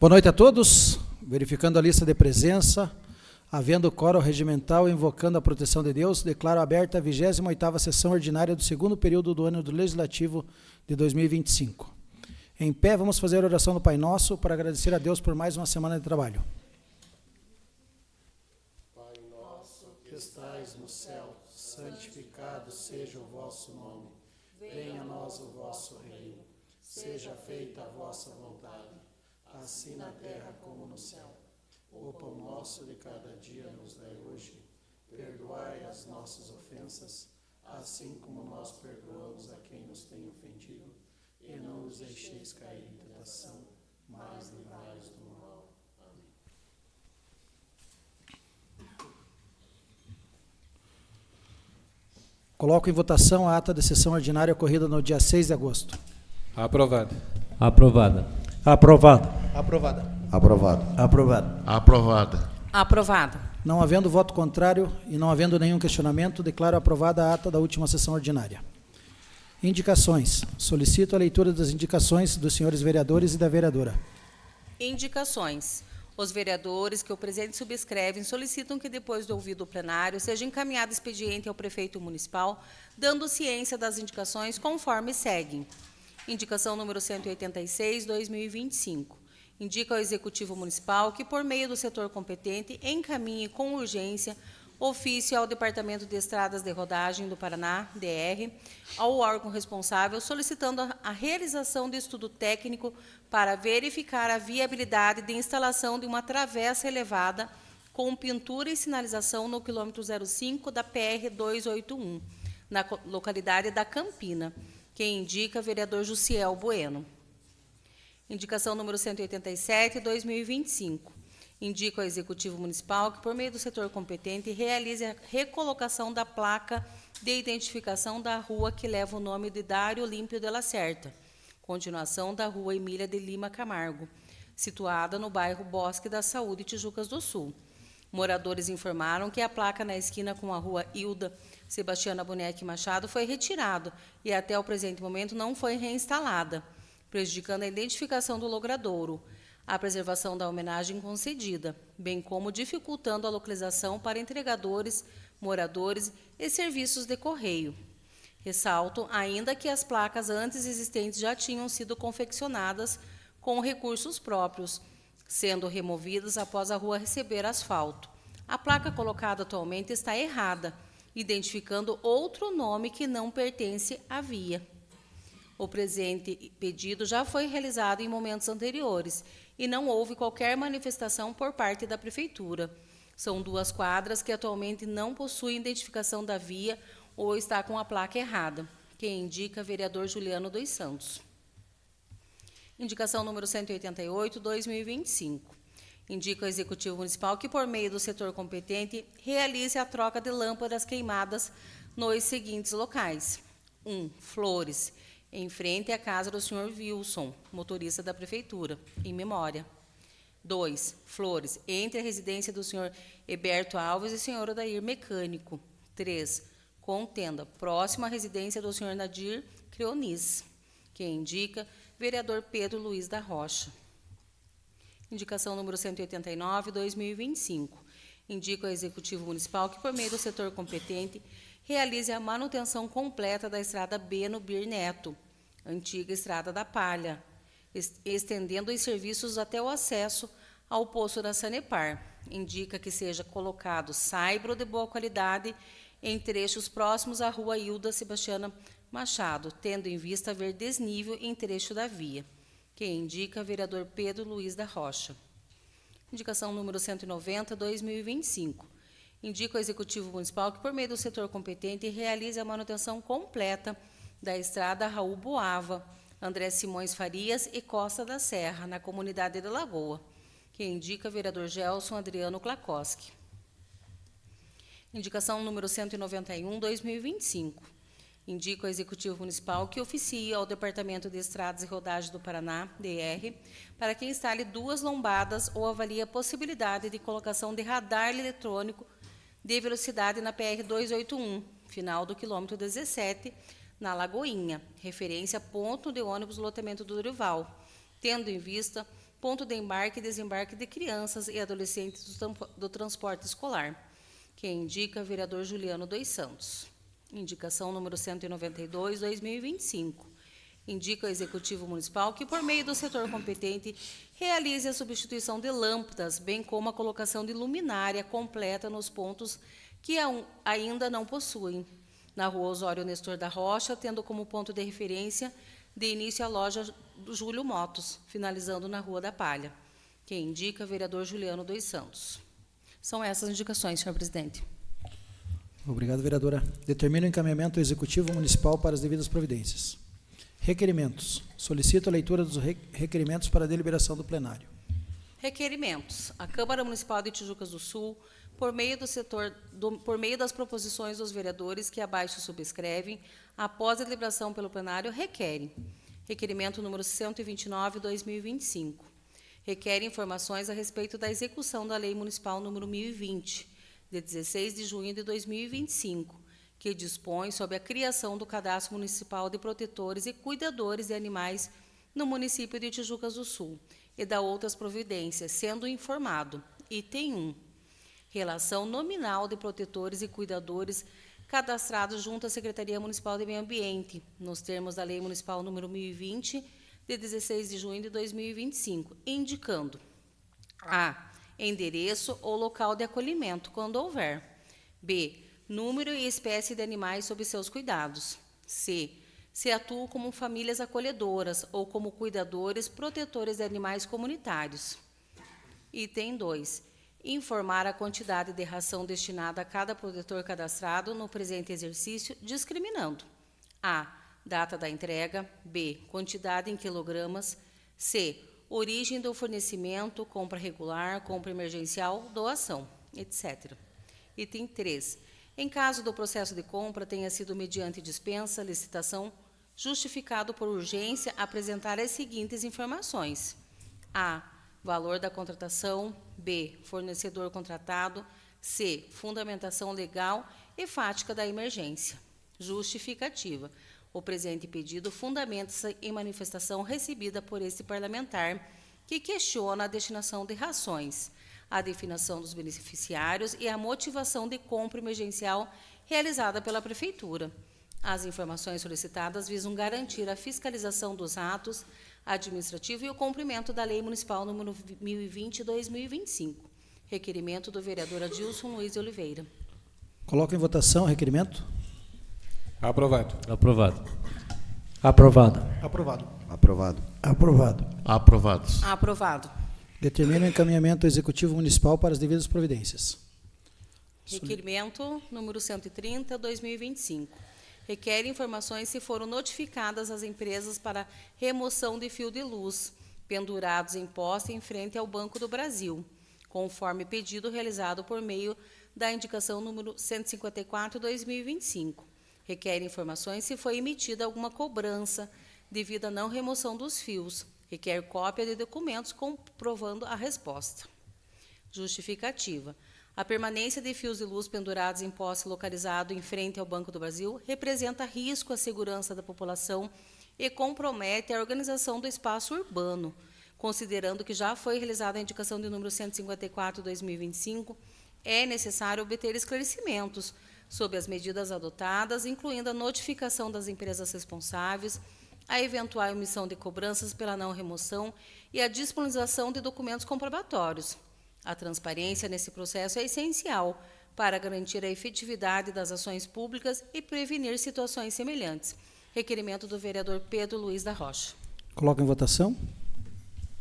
Boa noite a todos. Verificando a lista de presença, havendo quórum regimental e invocando a proteção de Deus, declaro aberta a 28ª sessão ordinária do segundo período do ano do Legislativo de 2025. Em pé, vamos fazer a oração do Pai Nosso para agradecer a Deus por mais uma semana de trabalho. Pai nosso que estais no céu, santificado seja o vosso nome. Venha a nós o vosso reino. Seja feita a vossa vontade, assim na terra como no céu. O pão nosso de cada dia nos dai hoje. Perdoai as nossas ofensas, assim como nós perdoamos a quem nos tem ofendido. E não nos deixeis cair em tentação, mas livrai-nos do mal. Amém. Coloco em votação a ata de sessão ordinária ocorrida no dia 6 de agosto. Aprovado. Aprovada. Aprovado. Aprovada. Aprovado. Aprovado. Aprovada. Aprovada. Não havendo voto contrário e não havendo nenhum questionamento, declaro aprovada a ata da última sessão ordinária. Indicações. Solicito a leitura das indicações dos senhores vereadores e da vereadora. Indicações. Os vereadores que o presente subscrevem solicitam que, depois do ouvido o plenário, seja encaminhado expediente ao prefeito municipal, dando ciência das indicações conforme seguem. Indicação número 186/2025. Indica ao Executivo Municipal que, por meio do setor competente, encaminhe com urgência ofício ao Departamento de Estradas de Rodagem do Paraná, DR, ao órgão responsável, solicitando a realização de estudo técnico para verificar a viabilidade de instalação de uma travessa elevada com pintura e sinalização no quilômetro 05 da PR 281, na localidade da Campina. Quem indica, vereador Jussiel Bueno. Indicação número 187/2025. Indica ao Executivo Municipal que, por meio do setor competente, realize a recolocação da placa de identificação da rua que leva o nome de Dário Olímpio de Lacerda, continuação da rua Emília de Lima Camargo, situada no bairro Bosque da Saúde, Tijucas do Sul. Moradores informaram que a placa na esquina com a rua Hilda Sebastiana Bonetti Machado foi retirada e até o presente momento não foi reinstalada, prejudicando a identificação do logradouro, a preservação da homenagem concedida, bem como dificultando a localização para entregadores, moradores e serviços de correio. Ressalto ainda que as placas antes existentes já tinham sido confeccionadas com recursos próprios, sendo removidas após a rua receber asfalto. A placa colocada atualmente está errada, identificando outro nome que não pertence à via. O presente pedido já foi realizado em momentos anteriores e não houve qualquer manifestação por parte da Prefeitura. São 2 quadras que atualmente não possuem identificação da via ou está com a placa errada. Quem indica, vereador Juliano dos Santos. Indicação número 188/2025. Indica ao Executivo Municipal que, por meio do setor competente, realize a troca de lâmpadas queimadas nos seguintes locais. 1. Flores, em frente à casa do senhor Wilson, motorista da Prefeitura, em memória. 2. Flores, entre a residência do senhor Heberto Alves e senhor Odair Mecânico. 3. Contenda, próxima à residência do senhor Nadir Creonis. Quem indica, vereador Pedro Luiz da Rocha. Indicação número 189/2025. Indica ao Executivo Municipal que, por meio do setor competente, realize a manutenção completa da estrada Beno Bir Neto, antiga Estrada da Palha, estendendo os serviços até o acesso ao poço da Sanepar. Indica que seja colocado saibro de boa qualidade em trechos próximos à rua Hilda Sebastiana Machado, tendo em vista haver desnível em trecho da via. Quem indica, vereador Pedro Luiz da Rocha. Indicação número 190/2025. Indica ao Executivo Municipal que, por meio do setor competente, realize a manutenção completa da estrada Raul Boava, André Simões Farias e Costa da Serra, na comunidade de Lagoa. Quem indica, vereador Gelson Adriano Klakoski. Indicação número 191/2025. Indica ao Executivo Municipal que oficie ao Departamento de Estradas e Rodagem do Paraná, DR, para que instale 2 lombadas ou avalie a possibilidade de colocação de radar eletrônico de velocidade na PR 281, final do quilômetro 17, na Lagoinha, referência a ponto de ônibus loteamento do Dorival, tendo em vista ponto de embarque e desembarque de crianças e adolescentes do transporte escolar. Quem indica, vereador Juliano dos Santos. Indicação número 192, 2025. Indica ao Executivo Municipal que, por meio do setor competente, realize a substituição de lâmpadas, bem como a colocação de luminária completa nos pontos que ainda não possuem. Na rua Osório Nestor da Rocha, tendo como ponto de referência de início a loja do Júlio Motos, finalizando na Rua da Palha. Quem indica, vereador Juliano dos Santos. São essas indicações, senhor presidente. Obrigado, vereadora. Determina o encaminhamento do Executivo Municipal para as devidas providências. Requerimentos. Solicito a leitura dos requerimentos para a deliberação do plenário. Requerimentos. A Câmara Municipal de Tijucas do Sul, por meio das proposições dos vereadores que abaixo subscrevem, após a deliberação pelo plenário, requerem. Requerimento número 129, 2025. Requer informações a respeito da execução da Lei Municipal número 1020, de 16 de junho de 2025, que dispõe sobre a criação do Cadastro Municipal de Protetores e Cuidadores de Animais no município de Tijucas do Sul e da outras providências, sendo informado. Item 1. Relação nominal de protetores e cuidadores cadastrados junto à Secretaria Municipal de Meio Ambiente, nos termos da Lei Municipal número 1020, de 16 de junho de 2025, indicando a. Endereço ou local de acolhimento, quando houver. B. Número e espécie de animais sob seus cuidados. C. Se atuam como famílias acolhedoras ou como cuidadores protetores de animais comunitários. Item 2. Informar a quantidade de ração destinada a cada protetor cadastrado no presente exercício, discriminando a. Data da entrega. B. Quantidade em quilogramas. C. Origem do fornecimento, compra regular, compra emergencial, doação, etc. Item 3. Em caso do processo de compra tenha sido mediante dispensa, licitação, justificado por urgência, apresentar as seguintes informações. A. Valor da contratação. B. Fornecedor contratado. C. Fundamentação legal e fática da emergência. Justificativa. O presente pedido fundamenta-se em manifestação recebida por este parlamentar que questiona a destinação de rações, a definição dos beneficiários e a motivação de compra emergencial realizada pela Prefeitura. As informações solicitadas visam garantir a fiscalização dos atos administrativos e o cumprimento da Lei Municipal número 1020/2025. Requerimento do vereador Adilson Luiz de Oliveira. Coloco em votação o requerimento. Aprovado. Aprovado. Aprovado. Aprovado. Aprovado. Aprovado. Aprovados. Aprovado. Determina o encaminhamento do Executivo Municipal para as devidas providências. Requerimento número 130, 2025. Requer informações se foram notificadas as empresas para remoção de fio de luz pendurados em poste em frente ao Banco do Brasil, conforme pedido realizado por meio da indicação número 154, 2025. Requer informações se foi emitida alguma cobrança devido à não remoção dos fios. Requer cópia de documentos comprovando a resposta. Justificativa. A permanência de fios de luz pendurados em poste localizado em frente ao Banco do Brasil representa risco à segurança da população e compromete a organização do espaço urbano. Considerando que já foi realizada a indicação de número 154/2025, é necessário obter esclarecimentos sobre as medidas adotadas, incluindo a notificação das empresas responsáveis, a eventual emissão de cobranças pela não remoção e a disponibilização de documentos comprobatórios. A transparência nesse processo é essencial para garantir a efetividade das ações públicas e prevenir situações semelhantes. Requerimento do vereador Pedro Luiz da Rocha. Coloco em votação.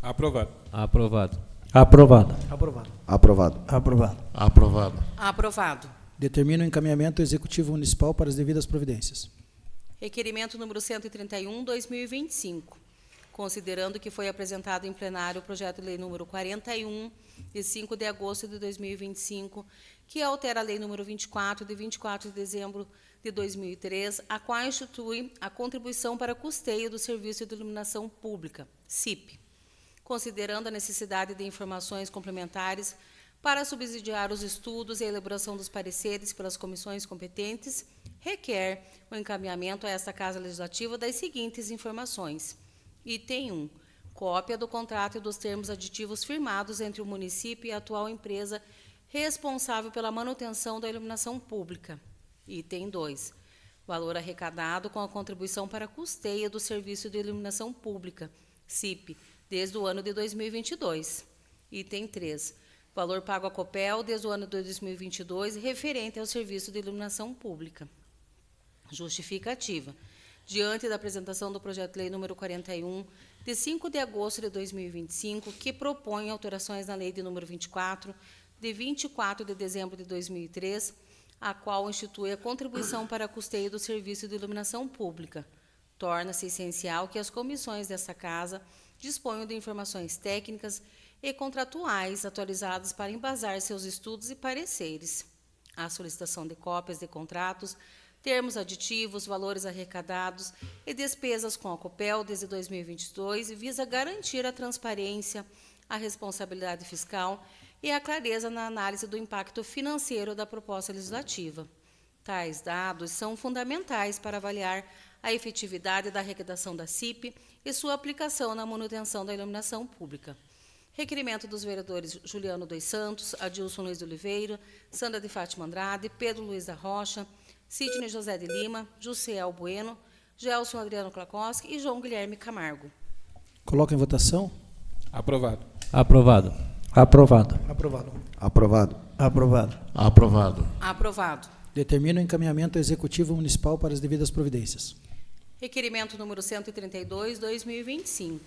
Aprovado. Aprovado. Aprovado. Aprovado. Aprovado. Aprovado. Aprovado. Aprovado. Determina o encaminhamento do Executivo Municipal para as devidas providências. Requerimento número 131, 2025. Considerando que foi apresentado em plenário o projeto de lei número 41, de 5 de agosto de 2025, que altera a lei número 24, de 24 de dezembro de 2003, a qual institui a contribuição para custeio do Serviço de Iluminação Pública, CIP. Considerando a necessidade de informações complementares para subsidiar os estudos e a elaboração dos pareceres pelas comissões competentes, requer o encaminhamento a esta Casa Legislativa das seguintes informações. Item 1. Cópia do contrato e dos termos aditivos firmados entre o município e a atual empresa responsável pela manutenção da iluminação pública. Item 2. Valor arrecadado com a contribuição para custeio do Serviço de Iluminação Pública, CIP, desde o ano de 2022. Item 3. Valor pago à Copel desde o ano de 2022 referente ao Serviço de Iluminação Pública. Justificativa. Diante da apresentação do projeto de lei número 41, de 5 de agosto de 2025, que propõe alterações na lei de número 24, de 24 de dezembro de 2003, a qual institui a contribuição para custeio do Serviço de Iluminação Pública, torna-se essencial que as comissões desta Casa disponham de informações técnicas e contratuais atualizadas para embasar seus estudos e pareceres. A solicitação de cópias de contratos, termos aditivos, valores arrecadados e despesas com a Copel desde 2022 visa garantir a transparência, a responsabilidade fiscal e a clareza na análise do impacto financeiro da proposta legislativa. Tais dados são fundamentais para avaliar a efetividade da arrecadação da CIP e sua aplicação na manutenção da iluminação pública. Requerimento dos vereadores Juliano dos Santos, Adilson Luiz de Oliveira, Sandra de Fátima Andrade, Pedro Luiz da Rocha, Sidney José de Lima, Jussiel Bueno, Gelson Adriano Klakowski e João Guilherme Camargo. Coloca em votação. Aprovado. Aprovado. Aprovado. Aprovado. Aprovado. Aprovado. Aprovado. Aprovado. Determina o encaminhamento ao Executivo Municipal para as devidas providências. Requerimento número 132/2025,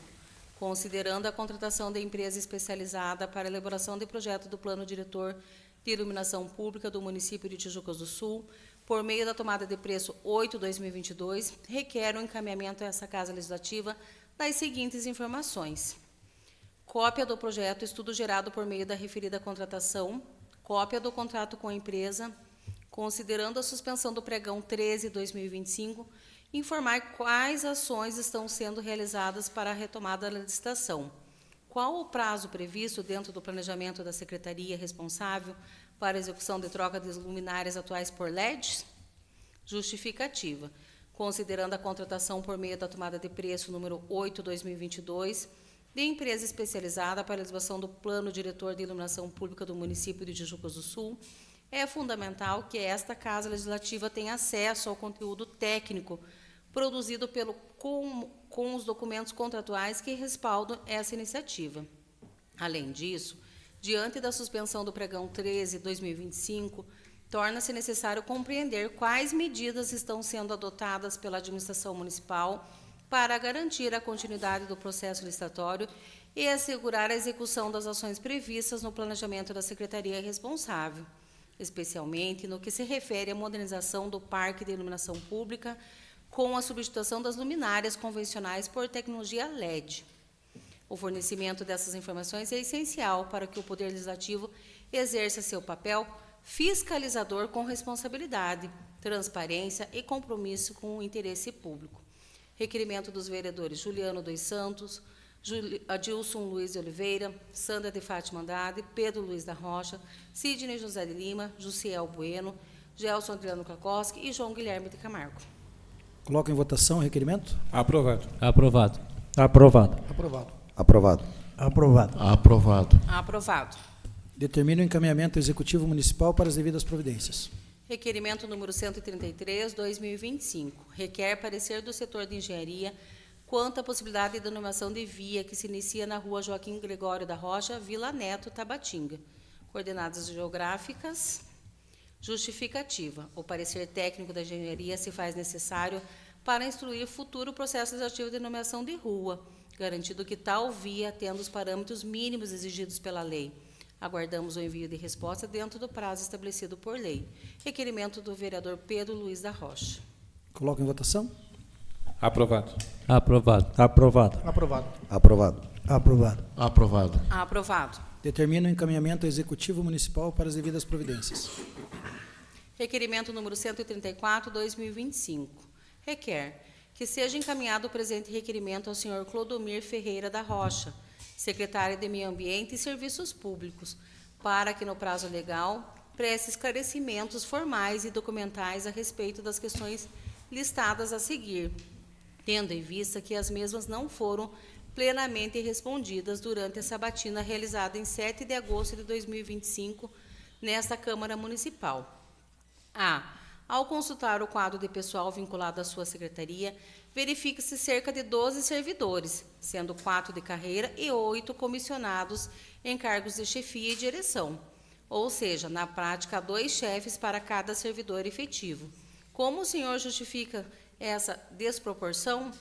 considerando a contratação de empresa especializada para a elaboração de projeto do Plano Diretor de Iluminação Pública do município de Tijucas do Sul, por meio da tomada de preço 8/2022, requer o encaminhamento a essa Casa Legislativa das seguintes informações: cópia do projeto estudo gerado por meio da referida contratação, cópia do contrato com a empresa, considerando a suspensão do pregão 13/2025, informar quais ações estão sendo realizadas para a retomada da licitação, qual o prazo previsto dentro do planejamento da secretaria responsável para a execução de troca de luminárias atuais por LEDs? Justificativa. Considerando a contratação por meio da tomada de preço número 8/2022, de empresa especializada para a elaboração do Plano Diretor de Iluminação Pública do município de Tijucas do Sul, é fundamental que esta Casa Legislativa tenha acesso ao conteúdo técnico produzido com os documentos contratuais que respaldam essa iniciativa. Além disso, diante da suspensão do pregão 13/2025, torna-se necessário compreender quais medidas estão sendo adotadas pela administração municipal para garantir a continuidade do processo licitatório e assegurar a execução das ações previstas no planejamento da secretaria responsável, especialmente no que se refere à modernização do parque de iluminação pública com a substituição das luminárias convencionais por tecnologia LED. O fornecimento dessas informações é essencial para que o Poder Legislativo exerça seu papel fiscalizador com responsabilidade, transparência e compromisso com o interesse público. Requerimento dos vereadores Juliano dos Santos, Adilson Luiz de Oliveira, Sandra de Fátima Andrade, Pedro Luiz da Rocha, Sidney José de Lima, Jussiel Bueno, Gelson Adriano Klakowski e João Guilherme de Camargo. Coloca em votação o requerimento. Aprovado. Aprovado. Aprovado. Aprovado. Aprovado. Aprovado. Aprovado. Aprovado. Determina o encaminhamento ao Executivo Municipal para as devidas providências. Requerimento número 133/2025, requer parecer do setor de engenharia quanto à possibilidade de denominação de via que se inicia na rua Joaquim Gregório da Rocha, Vila Neto, Tabatinga. Coordenadas geográficas. Justificativa. O parecer técnico da engenharia se faz necessário para instruir futuro processo legislativo de nomeação de rua, garantido que tal via atenda os parâmetros mínimos exigidos pela lei. Aguardamos o envio de resposta dentro do prazo estabelecido por lei. Requerimento do vereador Pedro Luiz da Rocha. Coloca em votação. Aprovado. Aprovado. Aprovado. Aprovado. Aprovado. Aprovado. Aprovado. Aprovado. Determina o encaminhamento ao Executivo Municipal para as devidas providências. Requerimento número 134/2025. Requer que seja encaminhado o presente requerimento ao senhor Clodomir Ferreira da Rocha, secretário de Meio Ambiente e Serviços Públicos, para que, no prazo legal, preste esclarecimentos formais e documentais a respeito das questões listadas a seguir, tendo em vista que as mesmas não foram plenamente respondidas durante a sabatina realizada em 7 de agosto de 2025, nesta Câmara Municipal. Ao consultar o quadro de pessoal vinculado à sua secretaria, verifica-se cerca de 12 servidores, sendo 4 de carreira e 8 comissionados em cargos de chefia e direção, ou seja, na prática, 2 chefes para cada servidor efetivo. Como o senhor justifica essa desproporção?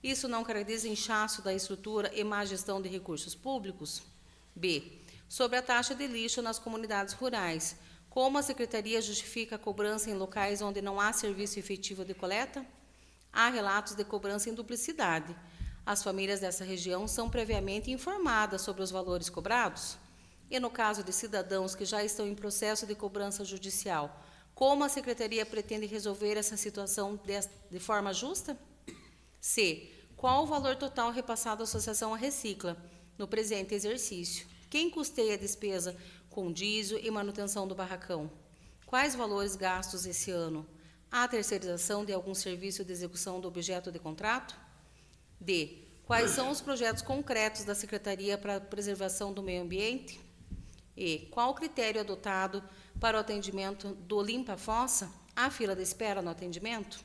Isso não caracteriza inchaço da estrutura e má gestão de recursos públicos? B. Sobre a taxa de lixo nas comunidades rurais, como a Secretaria justifica a cobrança em locais onde não há serviço efetivo de coleta? Há relatos de cobrança em duplicidade. As famílias dessa região são previamente informadas sobre os valores cobrados? E no caso de cidadãos que já estão em processo de cobrança judicial, como a Secretaria pretende resolver essa situação de forma justa? C. Qual o valor total repassado à Associação Recicla no presente exercício? Quem custeia a despesa com diesel e manutenção do barracão? Quais valores gastos esse ano? Há terceirização de algum serviço de execução do objeto de contrato? D. Quais são os projetos concretos da Secretaria para a preservação do meio ambiente? E. Qual o critério adotado para o atendimento do limpa-fossa? Há fila de espera no atendimento?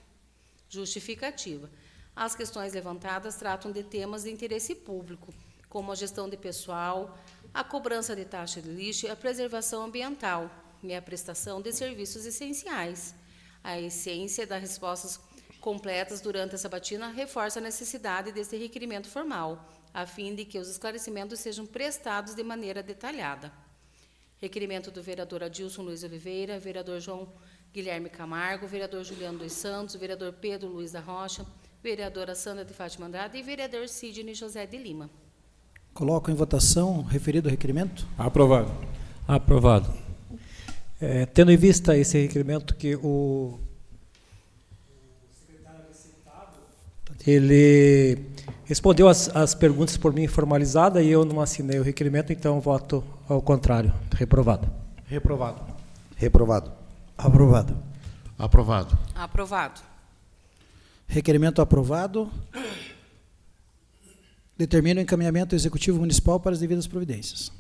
Justificativa. As questões levantadas tratam de temas de interesse público, como a gestão de pessoal, a cobrança de taxa de lixo e a preservação ambiental e a prestação de serviços essenciais. A essência das respostas completas durante a sabatina reforça a necessidade deste requerimento formal, a fim de que os esclarecimentos sejam prestados de maneira detalhada. Requerimento do vereador Adilson Luiz Oliveira, vereador João Guilherme Camargo, vereador Juliano dos Santos, vereador Pedro Luiz da Rocha, vereadora Sandra de Fátima Andrade e vereador Sidney José de Lima. Coloco em votação o referido requerimento. Aprovado. Aprovado. Tendo em vista esse requerimento que o secretário citado, ele respondeu as perguntas por mim formalizada e eu não assinei o requerimento, então voto ao contrário. Reprovado. Reprovado. Reprovado. Aprovado. Aprovado. Aprovado. Requerimento aprovado. Determina o encaminhamento executivo municipal para as devidas providências.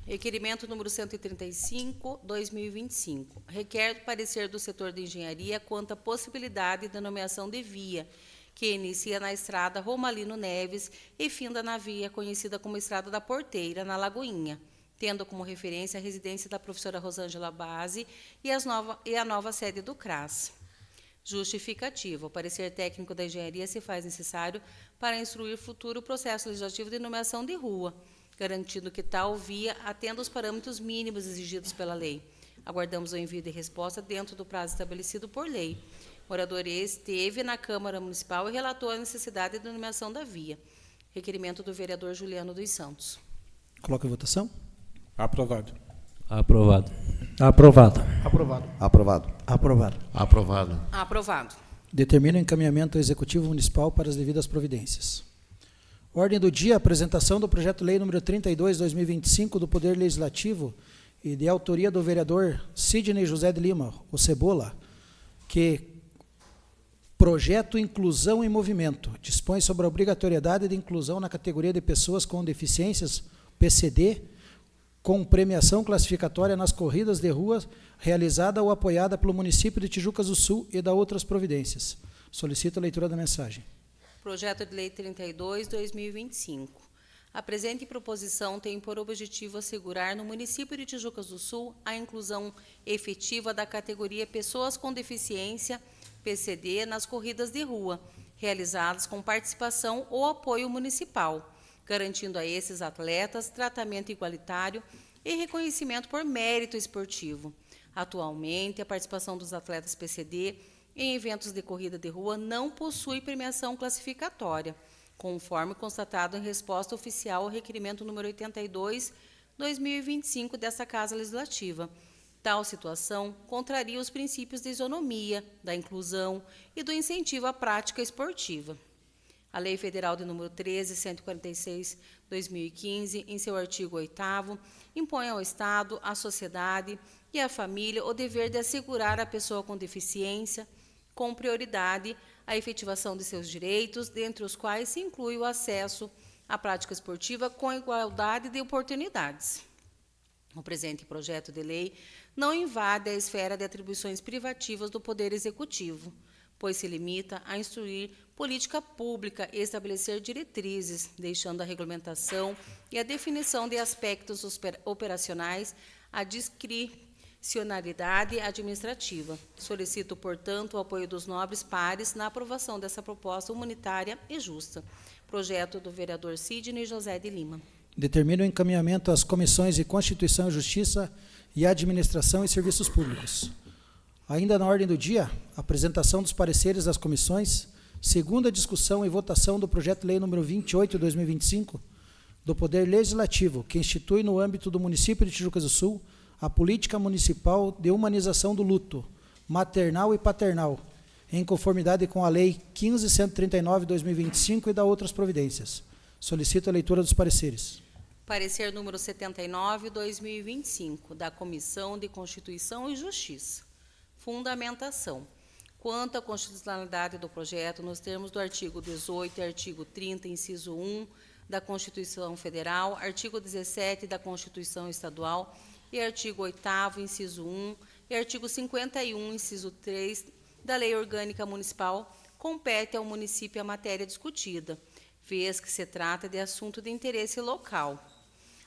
Requerimento número 135, 2025. Requer o parecer do setor de engenharia quanto à possibilidade de nomeação de via, que inicia na estrada Romalino Neves e finda na via conhecida como Estrada da Porteira, na Lagoinha, tendo como referência a residência da professora Rosângela Base e a nova sede do CRAS. Justificativa. O parecer técnico da engenharia se faz necessário para instruir futuro processo legislativo de nomeação de rua, garantindo que tal via atenda os parâmetros mínimos exigidos pela lei. Aguardamos o envio de resposta dentro do prazo estabelecido por lei. O morador esteve na Câmara Municipal e relatou a necessidade de nomeação da via. Requerimento do vereador Juliano dos Santos. Coloco em votação. Aprovado. Aprovado. Aprovado. Aprovado. Aprovado. Aprovado. Aprovado. Aprovado. Determina o encaminhamento executivo municipal para as devidas providências. Ordem do dia, apresentação do projeto-lei número 32/2025 do Poder Legislativo e de autoria do vereador Sidney José de Lima, o Cebola, que projeto Inclusão em Movimento dispõe sobre a obrigatoriedade de inclusão na categoria de pessoas com deficiências, PCD, com premiação classificatória nas corridas de rua realizada ou apoiada pelo município de Tijucas do Sul e da outras providências. Solicito a leitura da mensagem. Projeto de Lei 32/2025. A presente proposição tem por objetivo assegurar no município de Tijucas do Sul a inclusão efetiva da categoria Pessoas com Deficiência, PCD, nas corridas de rua, realizadas com participação ou apoio municipal, garantindo a esses atletas tratamento igualitário e reconhecimento por mérito esportivo. Atualmente, a participação dos atletas PCD em eventos de corrida de rua não possui premiação classificatória, conforme constatado em resposta oficial ao requerimento número 82/2025 desta Casa Legislativa. Tal situação contraria os princípios da isonomia, da inclusão e do incentivo à prática esportiva. A Lei Federal de número 13.146/2015, em seu artigo 8º, impõe ao Estado, à sociedade e à família o dever de assegurar à pessoa com deficiência, com prioridade, a efetivação de seus direitos, dentre os quais se inclui o acesso a prática esportiva com igualdade de oportunidades. O presente projeto de lei não invade a esfera de atribuições privativas do Poder Executivo, pois se limita a instruir política pública e estabelecer diretrizes, deixando a regulamentação e a definição de aspectos operacionais à discricionariedade administrativa. Solicito, portanto, o apoio dos nobres pares na aprovação dessa proposta humanitária e justa. Projeto do vereador Sidney José de Lima. Determina o encaminhamento às comissões de Constituição e Justiça e Administração e Serviços Públicos. Ainda na ordem do dia, apresentação dos pareceres das comissões, segunda discussão e votação do projeto de lei número 28/2025 do Poder Legislativo, que institui no âmbito do município de Tijucas do Sul a política municipal de humanização do luto, maternal e paternal, em conformidade com a Lei 15.139/2025 e da outras providências. Solicito a leitura dos pareceres. Parecer número 79/2025, da Comissão de Constituição e Justiça. Fundamentação. Quanto à constitucionalidade do projeto, nos termos do artigo 18 e artigo 30, inciso 1 da Constituição Federal, artigo 17 da Constituição Estadual e artigo 8º, inciso 1 e artigo 51, inciso 3 da Lei Orgânica Municipal, compete ao município a matéria discutida, vez que se trata de assunto de interesse local.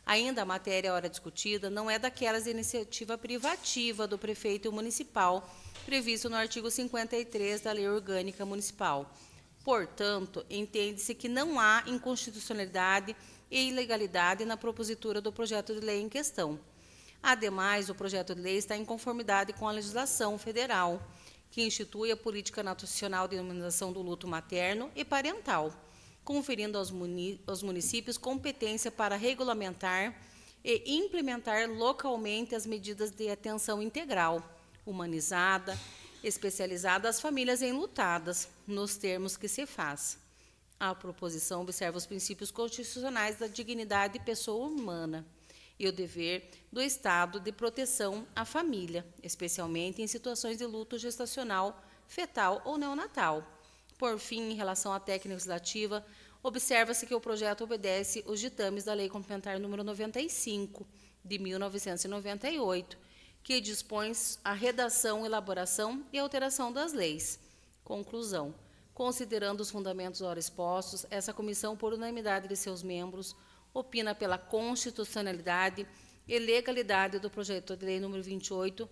Ainda a matéria ora discutida não é daquelas de iniciativa privativa do prefeito municipal, previsto no artigo 53 da Lei Orgânica Municipal. Portanto, entende-se que não há inconstitucionalidade e ilegalidade na propositura do projeto de lei em questão. Ademais, o projeto de lei está em conformidade com a legislação federal, que institui a Política Nacional de Humanização do Luto Materno e Parental, conferindo aos municípios competência para regulamentar e implementar localmente as medidas de atenção integral, humanizada, especializada às famílias enlutadas, nos termos que se faz. A proposição observa os princípios constitucionais da dignidade de pessoa humana e o dever do Estado de proteção à família, especialmente em situações de luto gestacional, fetal ou neonatal. Por fim, em relação à técnica legislativa, observa-se que o projeto obedece os ditames da Lei Complementar número 95, de 1998, que dispõe a redação, elaboração e alteração das leis. Conclusão. Considerando os fundamentos ora expostos, essa comissão, por unanimidade de seus membros, opina pela constitucionalidade e legalidade do projeto de lei número 28,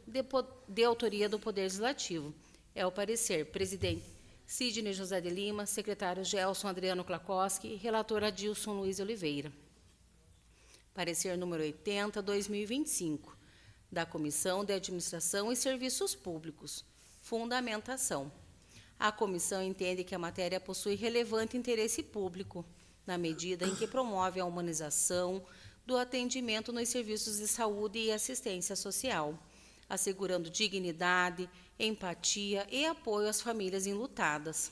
de autoria do Poder Legislativo. É o parecer. Presidente Sidney José de Lima, secretário Gelson Adriano Klakoski e relator Adilson Luiz Oliveira. Parecer número 80/2025, da Comissão de Administração e Serviços Públicos. Fundamentação. A comissão entende que a matéria possui relevante interesse público, na medida em que promove a humanização do atendimento nos serviços de saúde e assistência social, assegurando dignidade, empatia e apoio às famílias enlutadas.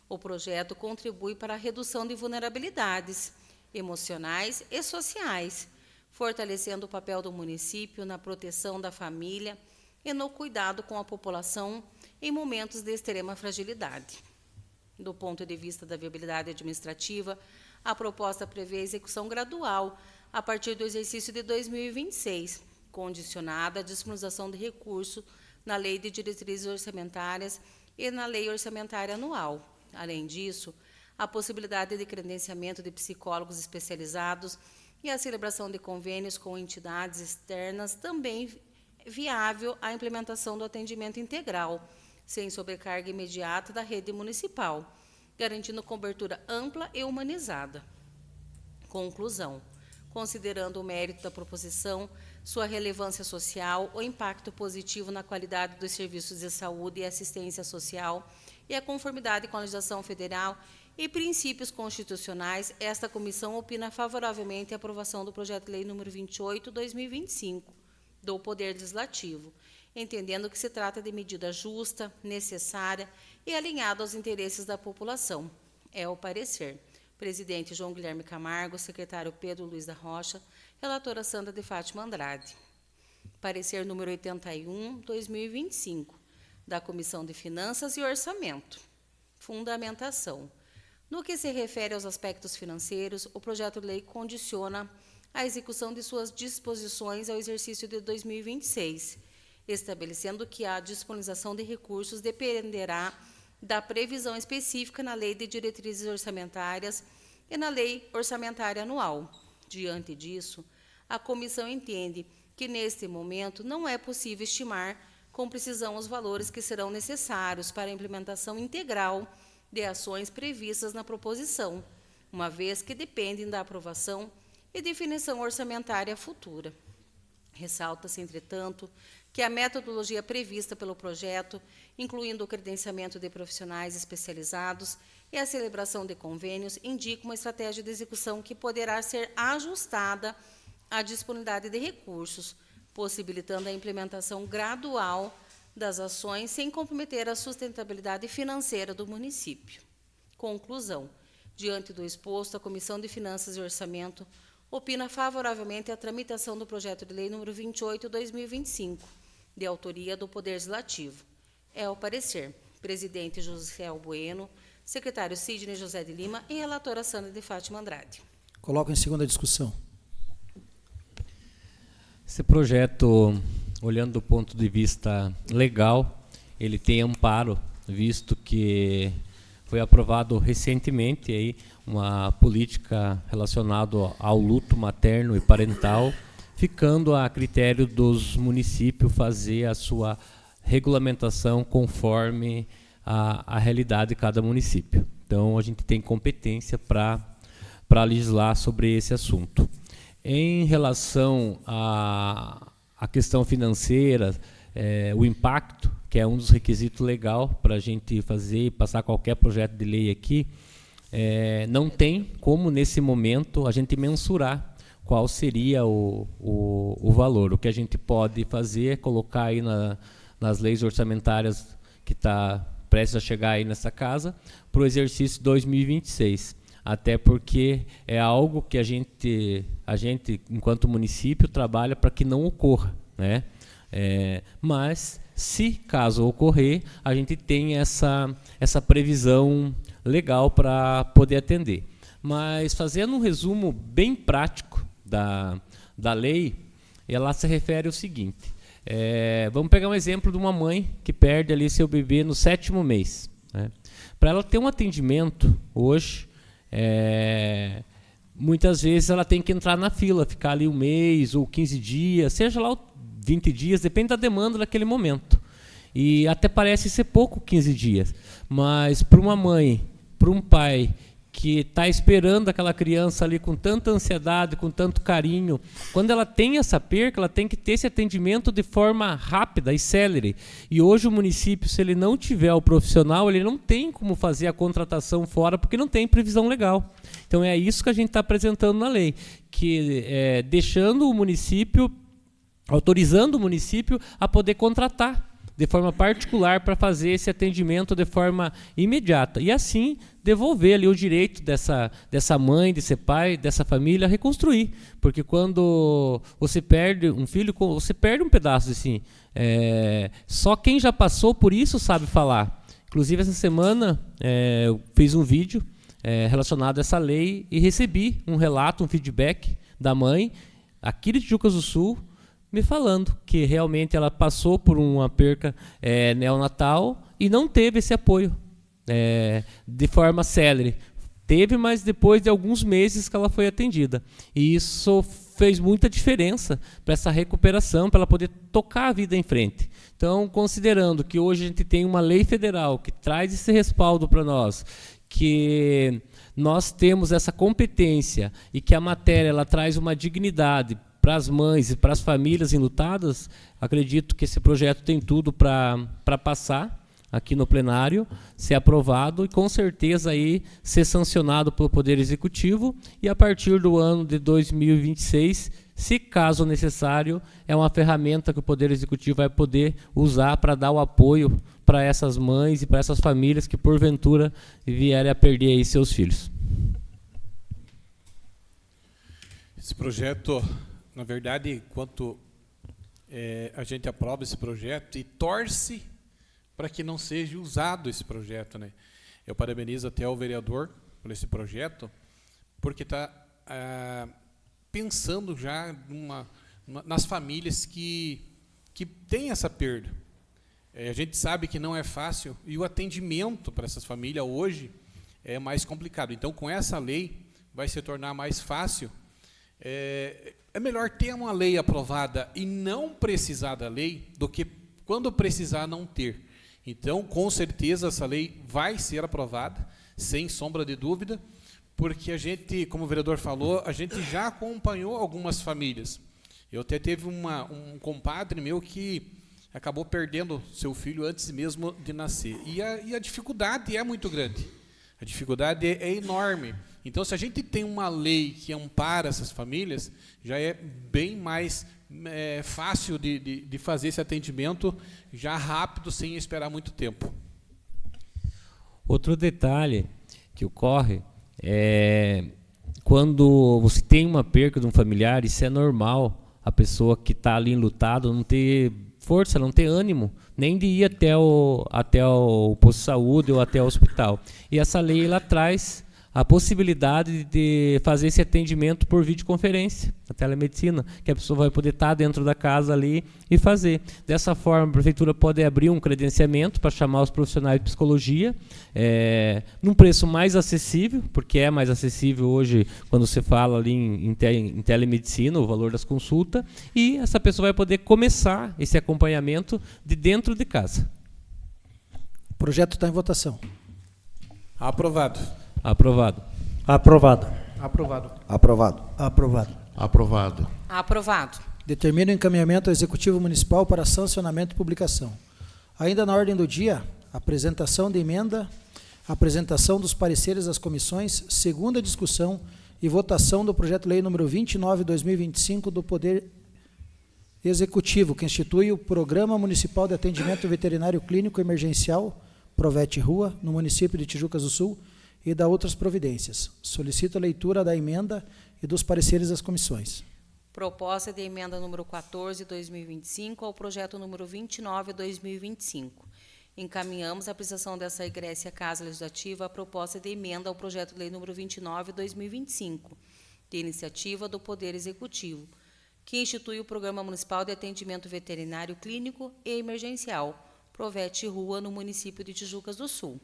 O projeto contribui para a redução de vulnerabilidades emocionais e sociais, fortalecendo o papel do município na proteção da família e no cuidado com a população em momentos de extrema fragilidade. Do ponto de vista da viabilidade administrativa, a proposta prevê a execução gradual a partir do exercício de 2026, condicionada à disponibilização de recursos na Lei de Diretrizes Orçamentárias e na Lei Orçamentária Anual. Além disso, a possibilidade de credenciamento de psicólogos especializados e a celebração de convênios com entidades externas também viável a implementação do atendimento integral, sem sobrecarga imediata da rede municipal, garantindo cobertura ampla e humanizada. Conclusão. Considerando o mérito da proposição, sua relevância social, o impacto positivo na qualidade dos serviços de saúde e assistência social e a conformidade com a legislação federal e princípios constitucionais, esta comissão opina favoravelmente a aprovação do projeto de lei número 28/2025 do Poder Legislativo, entendendo que se trata de medida justa, necessária e alinhada aos interesses da população. É o parecer. Presidente João Guilherme Camargo, secretário Pedro Luiz da Rocha, relatora Sandra de Fátima Andrade. Parecer número 81/2025, da Comissão de Finanças e Orçamento. Fundamentação. No que se refere aos aspectos financeiros, o projeto de lei condiciona a execução de suas disposições ao exercício de 2026, estabelecendo que a disponibilização de recursos dependerá da previsão específica na Lei de Diretrizes Orçamentárias e na Lei Orçamentária Anual. Diante disso, a comissão entende que, neste momento, não é possível estimar com precisão os valores que serão necessários para a implementação integral de ações previstas na proposição, uma vez que dependem da aprovação e definição orçamentária futura. Ressalta-se, entretanto, que a metodologia prevista pelo projeto, incluindo o credenciamento de profissionais especializados e a celebração de convênios, indica uma estratégia de execução que poderá ser ajustada à disponibilidade de recursos, possibilitando a implementação gradual das ações sem comprometer a sustentabilidade financeira do município. Conclusão. Diante do exposto, a Comissão de Finanças e Orçamento opina favoravelmente a tramitação do projeto de lei número 28/2025, de autoria do Poder Legislativo. É o parecer. Presidente José Bueno, secretário Sidney José de Lima e relatora Sandra de Fátima Andrade. Coloco em segunda discussão. Esse projeto, olhando do ponto de vista legal, ele tem amparo, visto que foi aprovado recentemente aí uma política relacionada ao luto materno e parental, ficando a critério dos municípios fazer a sua regulamentação conforme a realidade de cada município. Então, a gente tem competência para legislar sobre esse assunto. Em relação à questão financeira, o impacto, que é um dos requisitos legais para a gente fazer e passar qualquer projeto de lei aqui, não tem como, nesse momento, a gente mensurar qual seria o valor. O que a gente pode fazer é colocar aí nas leis orçamentárias que está prestes a chegar aí nessa casa, para o exercício 2026. Até porque é algo que a gente enquanto município, trabalha para que não ocorra, né? Mas, se caso ocorrer, a gente tem essa previsão legal para poder atender. Mas, fazendo um resumo bem prático da lei, ela se refere ao seguinte: vamos pegar um exemplo de uma mãe que perde ali seu bebê no 7º mês, né? Para ela ter um atendimento hoje, muitas vezes ela tem que entrar na fila, ficar ali 1 mês ou 15 dias, seja lá 20 dias, depende da demanda daquele momento. E até parece ser pouco 15 dias, mas para uma mãe, para um pai que está esperando aquela criança ali com tanta ansiedade, com tanto carinho, quando ela tem essa perca, ela tem que ter esse atendimento de forma rápida e célere. E hoje o município, se ele não tiver o profissional, ele não tem como fazer a contratação fora, porque não tem previsão legal. Então é isso que a gente está apresentando na lei, que deixando o município, autorizando o município a poder contratar de forma particular para fazer esse atendimento de forma imediata. E assim devolver ali o direito dessa mãe, desse pai, dessa família a reconstruir. Porque quando você perde um filho, você perde um pedaço assim. Só quem já passou por isso sabe falar. Inclusive, essa semana eu fiz um vídeo relacionado a essa lei e recebi um relato, um feedback da mãe aqui de Tijucas do Sul, me falando que realmente ela passou por uma perca neonatal e não teve esse apoio de forma célere. Teve, mas depois de alguns meses que ela foi atendida. E isso fez muita diferença para essa recuperação, para ela poder tocar a vida em frente. Então, considerando que hoje a gente tem uma lei federal que traz esse respaldo para nós, que nós temos essa competência e que a matéria ela traz uma dignidade para as mães e para as famílias enlutadas, acredito que esse projeto tem tudo para passar aqui no plenário, ser aprovado e com certeza aí ser sancionado pelo Poder Executivo, e a partir do ano de 2026, se caso necessário, é uma ferramenta que o Poder Executivo vai poder usar para dar o apoio para essas mães e para essas famílias que porventura vierem a perder aí seus filhos. Esse projeto, na verdade, enquanto a gente aprova esse projeto e torce para que não seja usado esse projeto, né? Eu parabenizo até o vereador por esse projeto, porque está pensando já nas famílias que têm essa perda. A gente sabe que não é fácil, e o atendimento para essas famílias hoje é mais complicado. Então, com essa lei, vai se tornar mais fácil. É melhor ter uma lei aprovada e não precisar da lei, do que quando precisar não ter. Então, com certeza, essa lei vai ser aprovada, sem sombra de dúvida, porque a gente, como o vereador falou, a gente já acompanhou algumas famílias. Eu até teve um compadre meu que acabou perdendo seu filho antes mesmo de nascer. E a dificuldade é muito grande. A dificuldade é enorme. Então, se a gente tem uma lei que ampara essas famílias, já é bem mais fácil de fazer esse atendimento já rápido, sem esperar muito tempo. Outro detalhe que ocorre é quando você tem uma perda de um familiar, isso é normal. A pessoa que está ali enlutada não ter força, não ter ânimo, nem de ir até o posto de saúde ou até o hospital. E essa lei ela traz a possibilidade de fazer esse atendimento por videoconferência, a telemedicina, que a pessoa vai poder estar dentro da casa ali e fazer. Dessa forma, a prefeitura pode abrir um credenciamento para chamar os profissionais de psicologia, num preço mais acessível, porque é mais acessível hoje quando você fala ali em telemedicina, o valor das consultas, e essa pessoa vai poder começar esse acompanhamento de dentro de casa. O projeto está em votação. Aprovado. Aprovado. Aprovado. Aprovado. Aprovado. Aprovado. Aprovado. Aprovado. Determina o encaminhamento ao Executivo Municipal para sancionamento e publicação. Ainda na ordem do dia, apresentação de emenda, apresentação dos pareceres das comissões, segunda discussão e votação do projeto-lei número 29/2025 do Poder Executivo, que institui o Programa Municipal de Atendimento Veterinário Clínico Emergencial, Provete Rua, no município de Tijucas do Sul, e da outras providências. Solicito a leitura da emenda e dos pareceres das comissões. Proposta de emenda número 14/2025 ao projeto número 29/2025. Encaminhamos a apreciação dessa egréssia Casa Legislativa a proposta de emenda ao projeto de lei número 29/2025, de iniciativa do Poder Executivo, que institui o Programa Municipal de Atendimento Veterinário Clínico e Emergencial, Provete Rua, no município de Tijucas do Sul.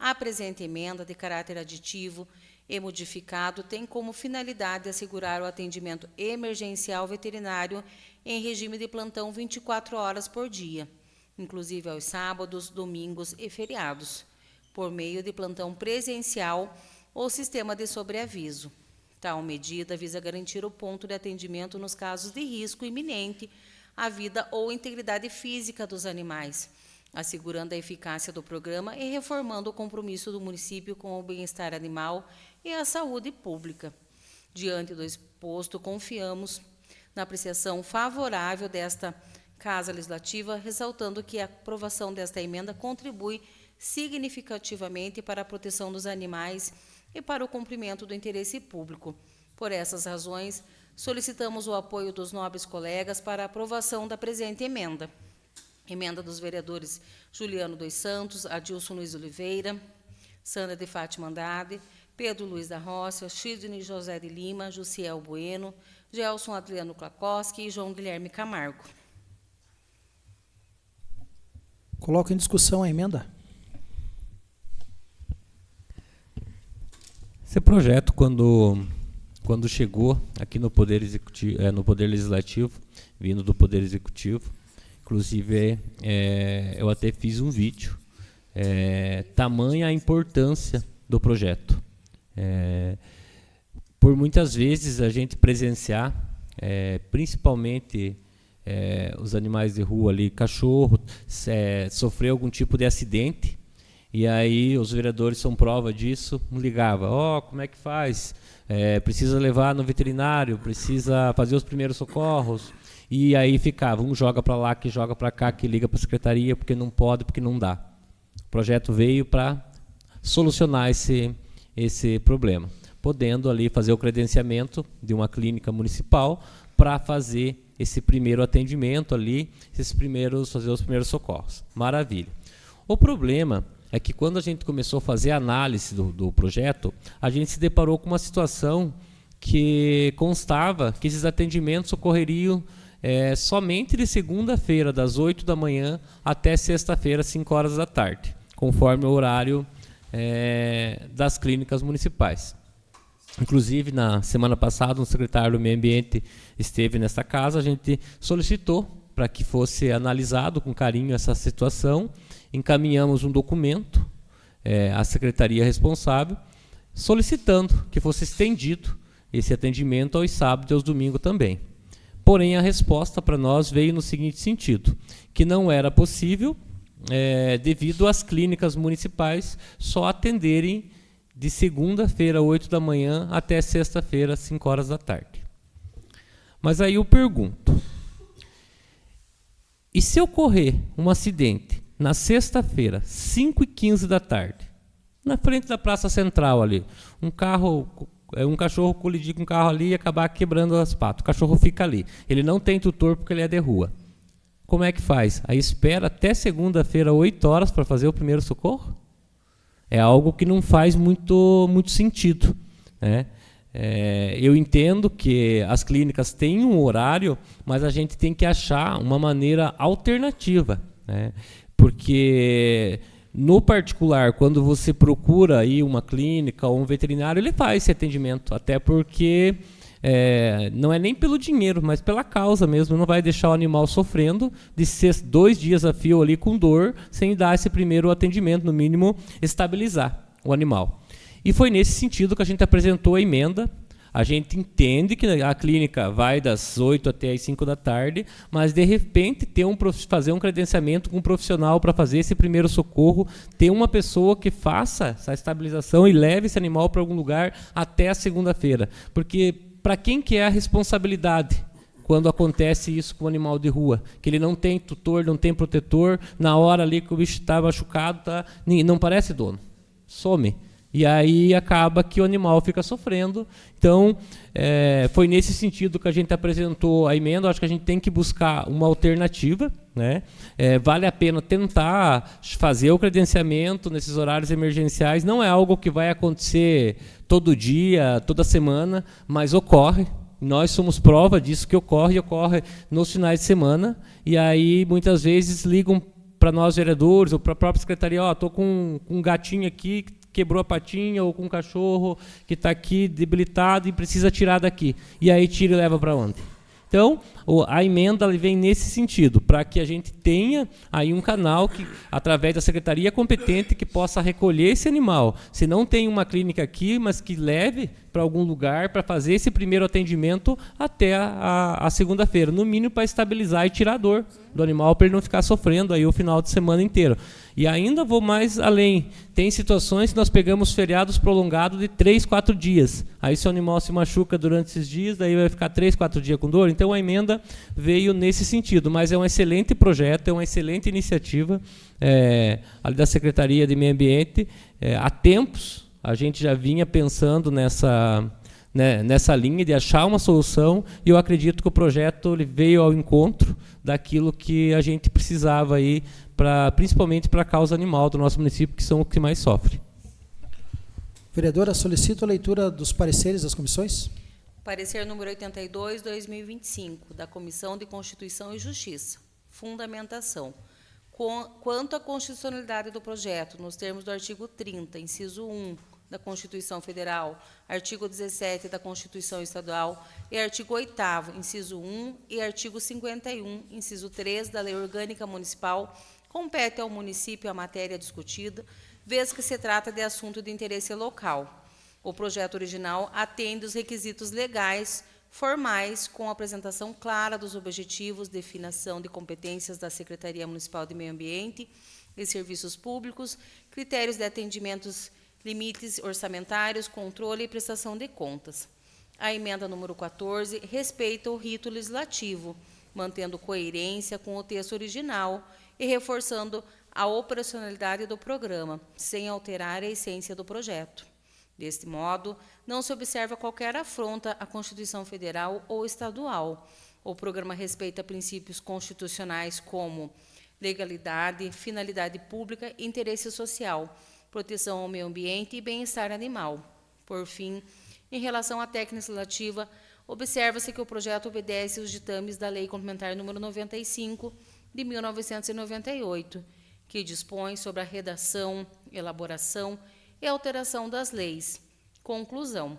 A presente emenda, de caráter aditivo e modificado, tem como finalidade assegurar o atendimento emergencial veterinário em regime de plantão 24 horas por dia, inclusive aos sábados, domingos e feriados, por meio de plantão presencial ou sistema de sobreaviso. Tal medida visa garantir o ponto de atendimento nos casos de risco iminente à vida ou integridade física dos animais, assegurando a eficácia do programa e reformando o compromisso do município com o bem-estar animal e a saúde pública. Diante do exposto, confiamos na apreciação favorável desta Casa Legislativa, ressaltando que a aprovação desta emenda contribui significativamente para a proteção dos animais e para o cumprimento do interesse público. Por essas razões, solicitamos o apoio dos nobres colegas para a aprovação da presente emenda. Emenda dos vereadores Juliano dos Santos, Adilson Luiz Oliveira, Sandra de Fátima Andrade, Pedro Luiz da Roça, Sidney José de Lima, Jussiel Bueno, Gelson Adriano Klakoski e João Guilherme Camargo. Coloco em discussão a emenda. Esse projeto, quando chegou aqui no Poder Executivo, no Poder Legislativo, vindo do Poder Executivo, inclusive eu até fiz um vídeo, tamanha a importância do projeto. Por muitas vezes a gente presenciar, principalmente os animais de rua ali, cachorro, sofreu algum tipo de acidente, e aí os vereadores são prova disso, ligava, como é que faz? Precisa levar no veterinário, precisa fazer os primeiros socorros, e aí ficava, um joga para lá, que joga para cá, que liga para a secretaria, porque não pode, porque não dá. O projeto veio para solucionar esse problema, podendo ali fazer o credenciamento de uma clínica municipal para fazer esse primeiro atendimento ali, fazer os primeiros socorros. Maravilha. O problema é que quando a gente começou a fazer a análise do projeto, a gente se deparou com uma situação que constava que esses atendimentos ocorreriam somente de segunda-feira, das 8 da manhã até sexta-feira, 5 horas da tarde, conforme o horário das clínicas municipais. Inclusive, na semana passada, um secretário do Meio Ambiente esteve nesta casa, a gente solicitou para que fosse analisado com carinho essa situação, encaminhamos um documento à secretaria responsável, solicitando que fosse estendido esse atendimento aos sábados e aos domingos também. Porém, a resposta para nós veio no seguinte sentido, que não era possível, devido às clínicas municipais só atenderem de segunda-feira, 8 da manhã, até sexta-feira, 5 horas da tarde. Mas aí eu pergunto, e se ocorrer um acidente na sexta-feira, 5h15 da tarde, na frente da Praça Central ali, um cachorro colidir com um carro ali e acabar quebrando as patas, o cachorro fica ali, ele não tem tutor porque ele é de rua. Como é que faz? Aí espera até segunda-feira, 8 horas, para fazer o primeiro socorro? É algo que não faz muito sentido, né? Eu entendo que as clínicas têm um horário, mas a gente tem que achar uma maneira alternativa, né? Porque, no particular, quando você procura aí uma clínica ou um veterinário, ele faz esse atendimento, até porque não é nem pelo dinheiro, mas pela causa mesmo, não vai deixar o animal sofrendo de ser 2 dias a fio ali com dor, sem dar esse primeiro atendimento, no mínimo estabilizar o animal. E foi nesse sentido que a gente apresentou a emenda. A gente entende que a clínica vai das 8 até as 5 da tarde, mas de repente fazer um credenciamento com um profissional para fazer esse primeiro socorro, ter uma pessoa que faça essa estabilização e leve esse animal para algum lugar até a segunda-feira. Porque para quem que é a responsabilidade quando acontece isso com o animal de rua? Que ele não tem tutor, não tem protetor, na hora ali que o bicho está machucado, não parece dono, some. E aí acaba que o animal fica sofrendo. Então, foi nesse sentido que a gente apresentou a emenda. Acho que a gente tem que buscar uma alternativa, né? Vale a pena tentar fazer o credenciamento nesses horários emergenciais. Não é algo que vai acontecer todo dia, toda semana, mas ocorre. Nós somos prova disso, que ocorre nos finais de semana. E aí, muitas vezes, ligam para nós, vereadores, ou para a própria secretaria, estou com um gatinho aqui, quebrou a patinha, ou com um cachorro que está aqui debilitado e precisa tirar daqui. E aí tira e leva para onde? Então, a emenda vem nesse sentido, para que a gente tenha aí um canal que, através da secretaria competente, que possa recolher esse animal. Se não tem uma clínica aqui, mas que leve para algum lugar para fazer esse primeiro atendimento até a segunda-feira, no mínimo para estabilizar e tirar a dor do animal, para ele não ficar sofrendo aí o final de semana inteiro. E ainda vou mais além. Tem situações que nós pegamos feriados prolongados de 3, 4 dias. Aí se o animal se machuca durante esses dias, daí vai ficar 3, 4 dias com dor. Então a emenda veio nesse sentido. Mas é um excelente projeto, é uma excelente iniciativa ali da Secretaria de Meio Ambiente. Há tempos a gente já vinha pensando nessa linha de achar uma solução, e eu acredito que o projeto ele veio ao encontro daquilo que a gente precisava aí, principalmente para a causa animal do nosso município, que são os que mais sofrem. Vereadora, solicito a leitura dos pareceres das comissões. Parecer número 82/2025, da Comissão de Constituição e Justiça. Fundamentação. Quanto à constitucionalidade do projeto, nos termos do artigo 30, inciso 1, da Constituição Federal, artigo 17 da Constituição Estadual e artigo 8º, inciso 1 e artigo 51, inciso 3 da Lei Orgânica Municipal, compete ao município a matéria discutida, vez que se trata de assunto de interesse local. O projeto original atende os requisitos legais, formais, com apresentação clara dos objetivos, definição de competências da Secretaria Municipal de Meio Ambiente e Serviços Públicos, critérios de atendimentos, limites orçamentários, controle e prestação de contas. A emenda número 14 respeita o rito legislativo, mantendo coerência com o texto original e reforçando a operacionalidade do programa, sem alterar a essência do projeto. Deste modo, não se observa qualquer afronta à Constituição Federal ou Estadual. O programa respeita princípios constitucionais como legalidade, finalidade pública, interesse social, proteção ao meio ambiente e bem-estar animal. Por fim, em relação à técnica legislativa, observa-se que o projeto obedece aos ditames da Lei Complementar nº 95, de 1998, que dispõe sobre a redação, elaboração e alteração das leis. Conclusão.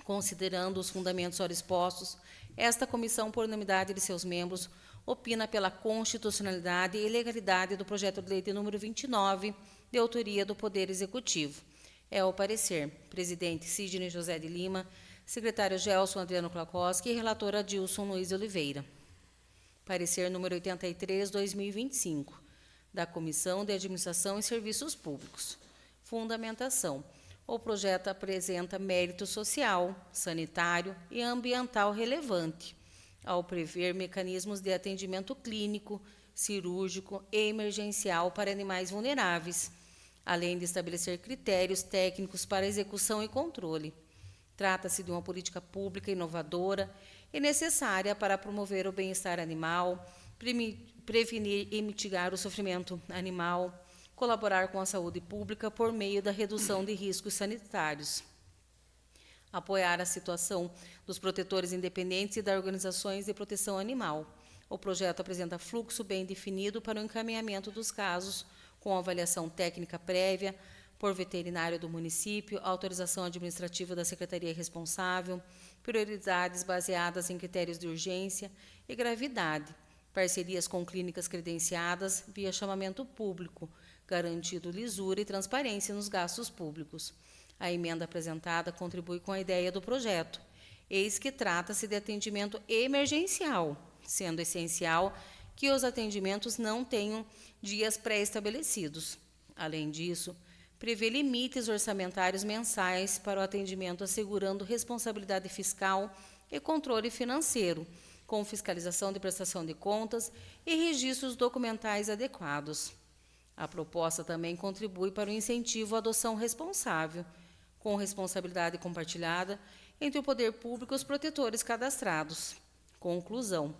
Considerando os fundamentos ora expostos, esta comissão, por unanimidade de seus membros, opina pela constitucionalidade e legalidade do projeto de lei de número 29, de autoria do Poder Executivo. É o parecer. Presidente Sidney José de Lima, secretário Gelson Adriano Klakowski e relatora Dilson Luiz Oliveira. Parecer número 83, 2025, da Comissão de Administração e Serviços Públicos. Fundamentação. O projeto apresenta mérito social, sanitário e ambiental relevante, ao prever mecanismos de atendimento clínico, cirúrgico e emergencial para animais vulneráveis, além de estabelecer critérios técnicos para execução e controle. Trata-se de uma política pública inovadora e necessária para promover o bem-estar animal, prevenir e mitigar o sofrimento animal, colaborar com a saúde pública por meio da redução de riscos sanitários, apoiar a situação dos protetores independentes e das organizações de proteção animal. O projeto apresenta fluxo bem definido para o encaminhamento dos casos, com avaliação técnica prévia por veterinário do município, autorização administrativa da secretaria responsável, prioridades baseadas em critérios de urgência e gravidade, parcerias com clínicas credenciadas via chamamento público, garantido lisura e transparência nos gastos públicos. A emenda apresentada contribui com a ideia do projeto, eis que trata-se de atendimento emergencial, sendo essencial que os atendimentos não tenham dias pré-estabelecidos. Além disso, prevê limites orçamentários mensais para o atendimento, assegurando responsabilidade fiscal e controle financeiro, com fiscalização de prestação de contas e registros documentais adequados. A proposta também contribui para o incentivo à adoção responsável, com responsabilidade compartilhada entre o poder público e os protetores cadastrados. Conclusão.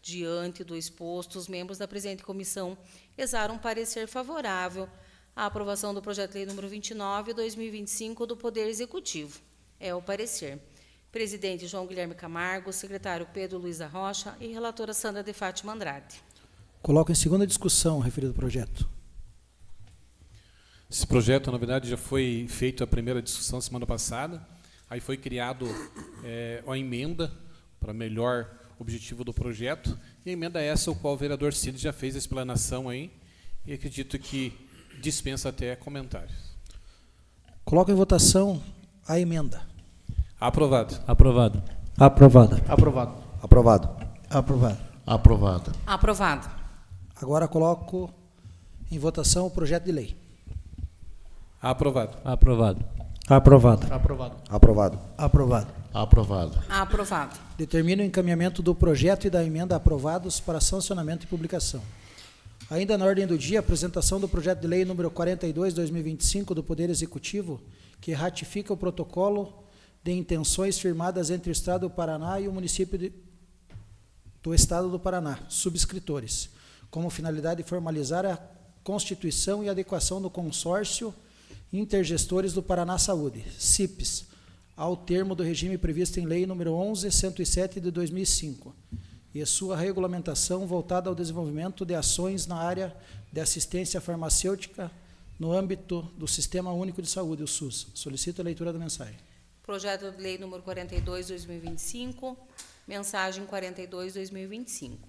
Diante do exposto, os membros da presente comissão exaram parecer favorável à aprovação do projeto de lei número 29, 2025, do Poder Executivo. É o parecer. Presidente João Guilherme Camargo, secretário Pedro Luiz da Rocha e relatora Sandra de Fátima Andrade. Coloco em segunda discussão o referido projeto. Esse projeto, na verdade, já foi feito a primeira discussão semana passada, aí foi criado a emenda para melhor objetivo do projeto, e a emenda é essa, o qual o vereador Cid já fez a explanação aí, e acredito que dispensa até comentários. Coloco em votação a emenda. Aprovado. Aprovado. Aprovada. Aprovado. Aprovado. Aprovado. Aprovado. Aprovado. Agora coloco em votação o projeto de lei. Aprovado. Aprovado. Aprovada. Aprovado. Aprovado. Aprovado. Aprovado. Aprovado. Determino o encaminhamento do projeto e da emenda aprovados para sancionamento e publicação. Ainda na ordem do dia, a apresentação do projeto de lei número 42/2025 do Poder Executivo, que ratifica o protocolo de intenções firmadas entre o Estado do Paraná e o município do Estado do Paraná, subscritores, como finalidade formalizar a constituição e adequação do consórcio Intergestores do Paraná Saúde, CIPS, ao termo do regime previsto em Lei nº 11.107 de 2005, e sua regulamentação voltada ao desenvolvimento de ações na área de assistência farmacêutica no âmbito do Sistema Único de Saúde, o SUS. Solicito a leitura da mensagem. Projeto de lei número 42/2025, mensagem 42/2025.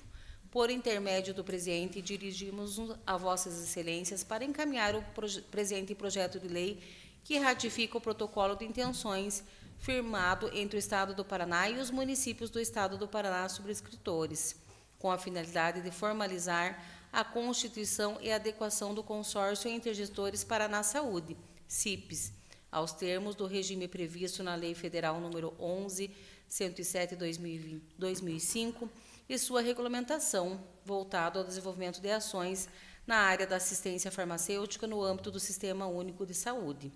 Por intermédio do presente, dirigimos-nos a vossas excelências para encaminhar o presente projeto de lei que ratifica o protocolo de intenções firmado entre o Estado do Paraná e os municípios do Estado do Paraná subscritores, com a finalidade de formalizar a constituição e adequação do consórcio Intergestores Paraná Saúde, CIPS, aos termos do regime previsto na Lei Federal nº 11.107/2005 e sua regulamentação, voltado ao desenvolvimento de ações na área da assistência farmacêutica no âmbito do Sistema Único de Saúde.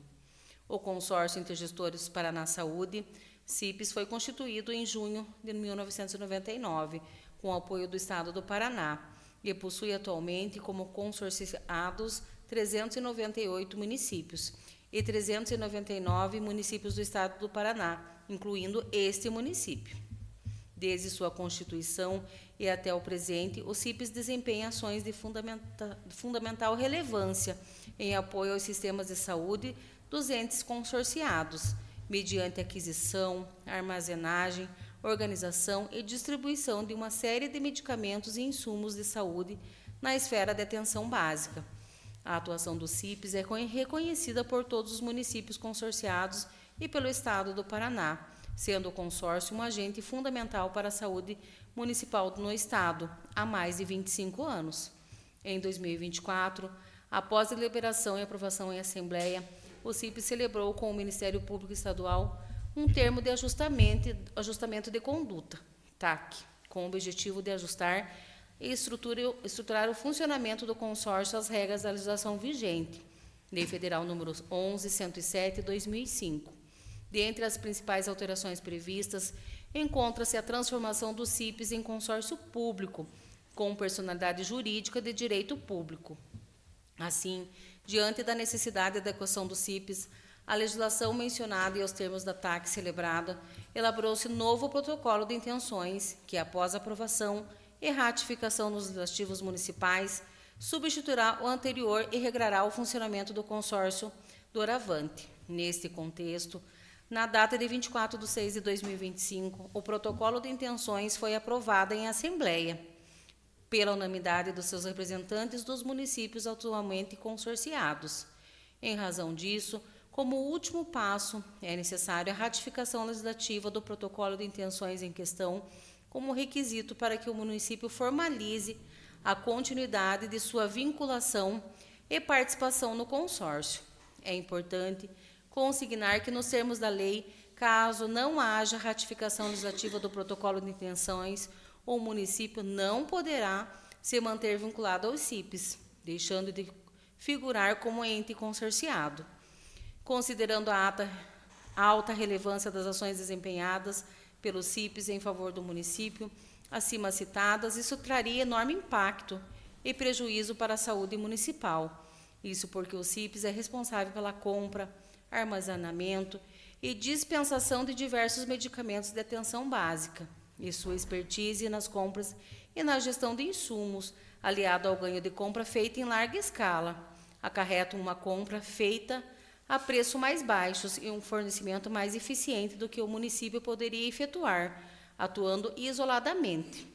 O Consórcio Intergestores Paraná Saúde, CIPS, foi constituído em junho de 1999, com o apoio do Estado do Paraná, e possui atualmente como consorciados 398 municípios e 399 municípios do estado do Paraná, incluindo este município. Desde sua constituição e até o presente, o CIPES desempenha ações de fundamental relevância em apoio aos sistemas de saúde dos entes consorciados, mediante aquisição, armazenagem, organização e distribuição de uma série de medicamentos e insumos de saúde na esfera de atenção básica. A atuação do CIPES é reconhecida por todos os municípios consorciados e pelo Estado do Paraná, sendo o consórcio um agente fundamental para a saúde municipal no Estado há mais de 25 anos. Em 2024, após deliberação e aprovação em Assembleia, o CIPES celebrou com o Ministério Público Estadual um termo de ajustamento de conduta, TAC, com o objetivo de ajustar e estruturar o funcionamento do consórcio às regras da legislação vigente, Lei Federal número 11.107/2005. Dentre as principais alterações previstas, encontra-se a transformação do CIPES em consórcio público, com personalidade jurídica de direito público. Assim, diante da necessidade de adequação do CIPES à legislação mencionada e aos termos da TAC celebrada, elaborou-se novo protocolo de intenções que, após aprovação e ratificação nos legislativos municipais, substituirá o anterior e regrará o funcionamento do consórcio doravante. Neste contexto, na data de 24/6/2025, o protocolo de intenções foi aprovado em Assembleia, pela unanimidade dos seus representantes dos municípios atualmente consorciados. Em razão disso, como último passo, é necessário a ratificação legislativa do protocolo de intenções em questão, como requisito para que o município formalize a continuidade de sua vinculação e participação no consórcio. É importante consignar que, nos termos da lei, caso não haja ratificação legislativa do protocolo de intenções, o município não poderá se manter vinculado aos CIPES, deixando de figurar como ente consorciado. Considerando a alta relevância das ações desempenhadas pelo CIPES em favor do município, acima citadas, isso traria enorme impacto e prejuízo para a saúde municipal. Isso porque o CIPES é responsável pela compra, armazenamento e dispensação de diversos medicamentos de atenção básica, e sua expertise nas compras e na gestão de insumos, aliado ao ganho de compra feita em larga escala, acarreta uma compra feita a preço mais baixos e um fornecimento mais eficiente do que o município poderia efetuar, atuando isoladamente.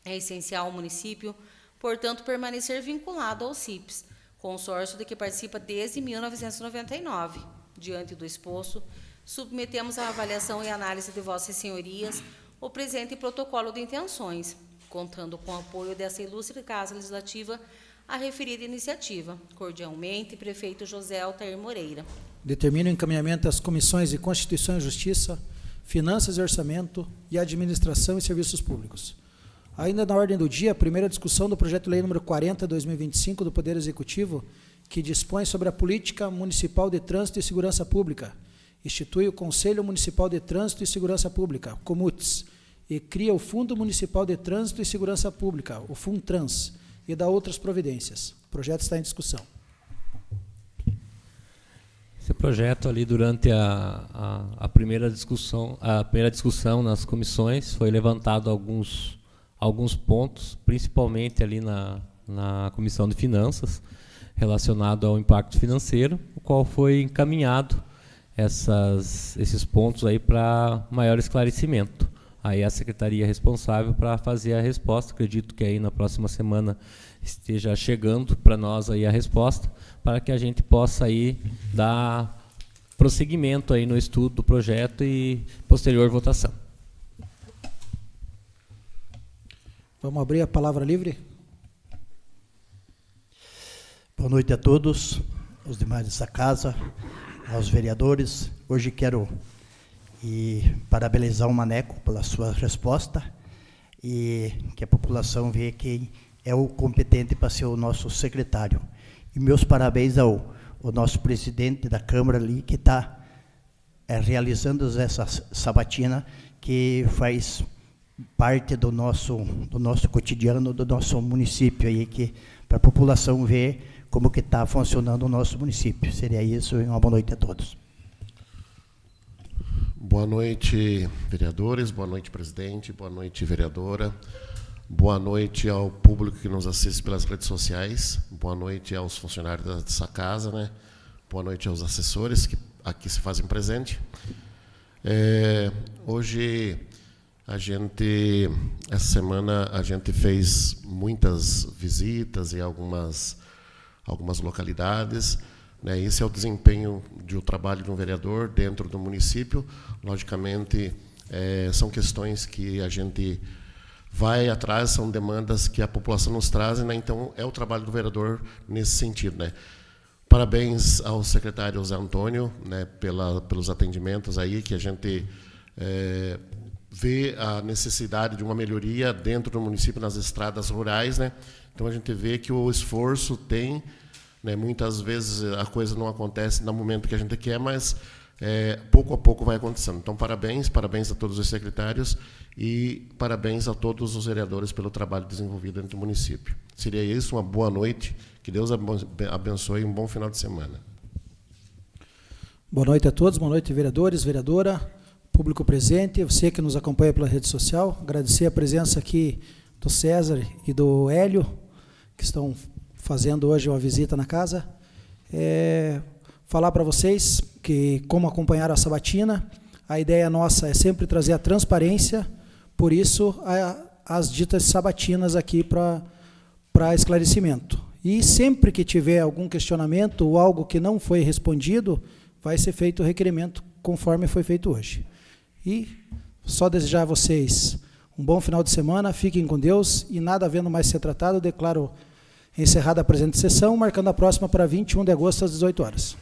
É essencial ao município, portanto, permanecer vinculado ao CIPES, consórcio de que participa desde 1999. Diante do exposto, submetemos à avaliação e análise de vossas senhorias o presente protocolo de intenções, contando com o apoio dessa ilustre Casa Legislativa a referida iniciativa. Cordialmente, Prefeito José Altair Moreira. Determina o encaminhamento às comissões de Constituição e Justiça, Finanças e Orçamento e Administração e Serviços Públicos. Ainda na ordem do dia, a primeira discussão do projeto de lei número 40/2025 do Poder Executivo, que dispõe sobre a Política Municipal de Trânsito e Segurança Pública, institui o Conselho Municipal de Trânsito e Segurança Pública, COMUTS, e cria o Fundo Municipal de Trânsito e Segurança Pública, o FUNTRANS, e dá outras providências. O projeto está em discussão. Esse projeto ali, durante a primeira discussão nas comissões, foi levantado alguns pontos, principalmente ali na Comissão de Finanças, relacionado ao impacto financeiro, o qual foi encaminhado esses pontos aí para maior esclarecimento. Aí a secretaria responsável para fazer a resposta, acredito que aí na próxima semana esteja chegando para nós aí a resposta, para que a gente possa aí dar prosseguimento aí no estudo do projeto e posterior votação. Vamos abrir a palavra livre? Boa noite a todos, os demais dessa casa, aos vereadores. Hoje quero parabenizar o Maneco pela sua resposta e que a população vê quem é o competente para ser o nosso secretário. E meus parabéns ao nosso presidente da Câmara ali, que está realizando essa sabatina, que faz parte do nosso cotidiano, do nosso município, aí, para a população ver como que está funcionando o nosso município. Seria isso, e uma boa noite a todos. Boa noite, vereadores, boa noite, presidente, boa noite, vereadora, boa noite ao público que nos assiste pelas redes sociais, boa noite aos funcionários dessa casa, né? Boa noite aos assessores que aqui se fazem presente. Hoje, essa semana, a gente fez muitas visitas em algumas localidades, né? Esse é o desempenho do trabalho de um vereador dentro do município. Logicamente, são questões que a gente vai atrás, são demandas que a população nos traz, né? Então, é o trabalho do vereador nesse sentido, né? Parabéns ao secretário Zé Antônio, né, pelos atendimentos aí, que a gente vê a necessidade de uma melhoria dentro do município nas estradas rurais, né? Então a gente vê que o esforço tem, né, muitas vezes a coisa não acontece no momento que a gente quer, mas pouco a pouco vai acontecendo. Então parabéns a todos os secretários e parabéns a todos os vereadores pelo trabalho desenvolvido dentro do município. Seria isso, uma boa noite, que Deus abençoe e um bom final de semana. Boa noite a todos, boa noite, vereadores, vereadora, público presente, você que nos acompanha pela rede social. Agradecer a presença aqui do César e do Hélio, que estão fazendo hoje uma visita na casa. Falar para vocês que, como acompanharam a sabatina, a ideia nossa é sempre trazer a transparência, por isso as ditas sabatinas aqui para esclarecimento. E sempre que tiver algum questionamento ou algo que não foi respondido, vai ser feito o requerimento conforme foi feito hoje. E só desejar a vocês um bom final de semana, fiquem com Deus, e nada havendo mais ser tratado, declaro encerrada a presente sessão, marcando a próxima para 21 de agosto às 18 horas.